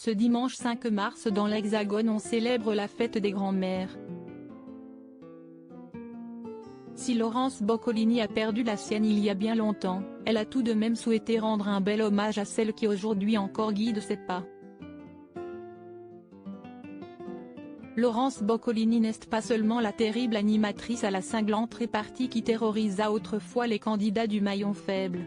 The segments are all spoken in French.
Ce dimanche 5 mars dans l'Hexagone on célèbre la fête des grands-mères. Si Laurence Boccolini a perdu la sienne il y a bien longtemps, elle a tout de même souhaité rendre un bel hommage à celle qui aujourd'hui encore guide ses pas. Laurence Boccolini n'est pas seulement la terrible animatrice à la cinglante répartie qui terrorisa autrefois les candidats du maillon faible.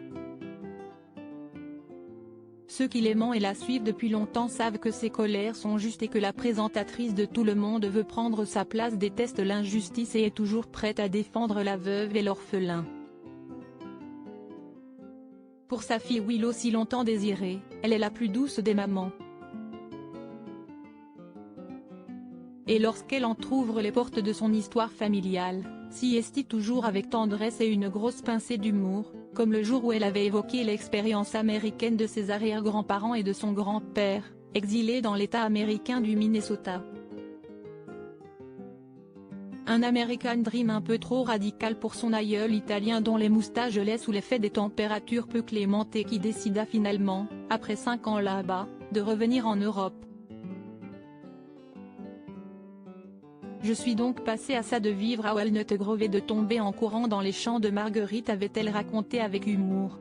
Ceux qui l'aiment et la suivent depuis longtemps savent que ses colères sont justes et que la présentatrice de Tout le monde veut prendre sa place déteste l'injustice et est toujours prête à défendre la veuve et l'orphelin. Pour sa fille Willow si longtemps désirée, elle est la plus douce des mamans. Et lorsqu'elle entr'ouvre les portes de son histoire familiale, s'y estie toujours avec tendresse et une grosse pincée d'humour, comme le jour où elle avait évoqué l'expérience américaine de ses arrière-grands-parents et de son grand-père, exilé dans l'État américain du Minnesota. Un American Dream un peu trop radical pour son aïeul italien dont les moustaches gelaient sous l'effet des températures peu clémentes et qui décida finalement, après 5 ans là-bas, de revenir en Europe. Je suis donc passée à ça de vivre à Walnut Grove et de tomber en courant dans les champs de Marguerite, avait-elle raconté avec humour.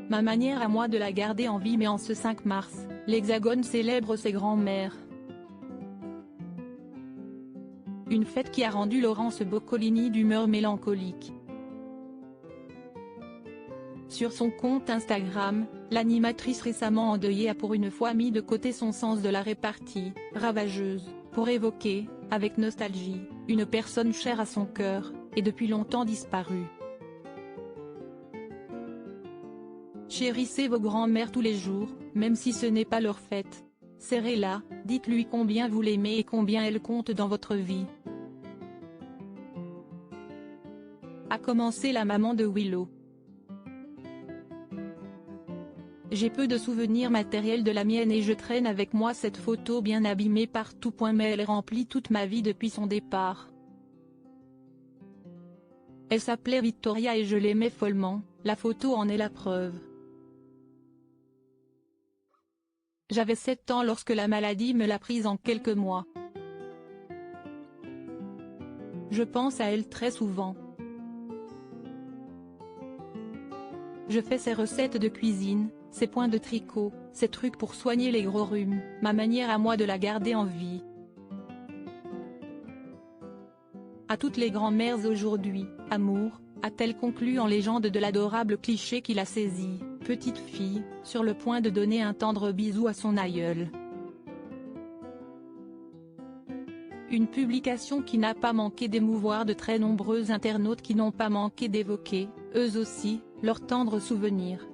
Ma manière à moi de la garder en vie. Mais en ce 5 mars, l'Hexagone célèbre ses grands-mères. Une fête qui a rendu Laurence Boccolini d'humeur mélancolique. Sur son compte Instagram, l'animatrice récemment endeuillée a pour une fois mis de côté son sens de la répartie, ravageuse, pour évoquer, avec nostalgie, une personne chère à son cœur, et depuis longtemps disparue. Chérissez vos grands-mères tous les jours, même si ce n'est pas leur fête. Serrez-la, dites-lui combien vous l'aimez et combien elle compte dans votre vie. A commencé la maman de Willow. J'ai peu de souvenirs matériels de la mienne et je traîne avec moi cette photo bien abîmée partout. Mais elle remplit toute ma vie depuis son départ. Elle s'appelait Victoria et je l'aimais follement, la photo en est la preuve. J'avais 7 ans lorsque la maladie me l'a prise en quelques mois. Je pense à elle très souvent. Je fais ses recettes de cuisine, ses points de tricot, ses trucs pour soigner les gros rhumes, ma manière à moi de la garder en vie. À toutes les grand-mères aujourd'hui, amour, a-t-elle conclu en légende de l'adorable cliché qui la saisit, petite fille, sur le point de donner un tendre bisou à son aïeul. Une publication qui n'a pas manqué d'émouvoir de très nombreux internautes qui n'ont pas manqué d'évoquer, eux aussi, leurs tendres souvenirs.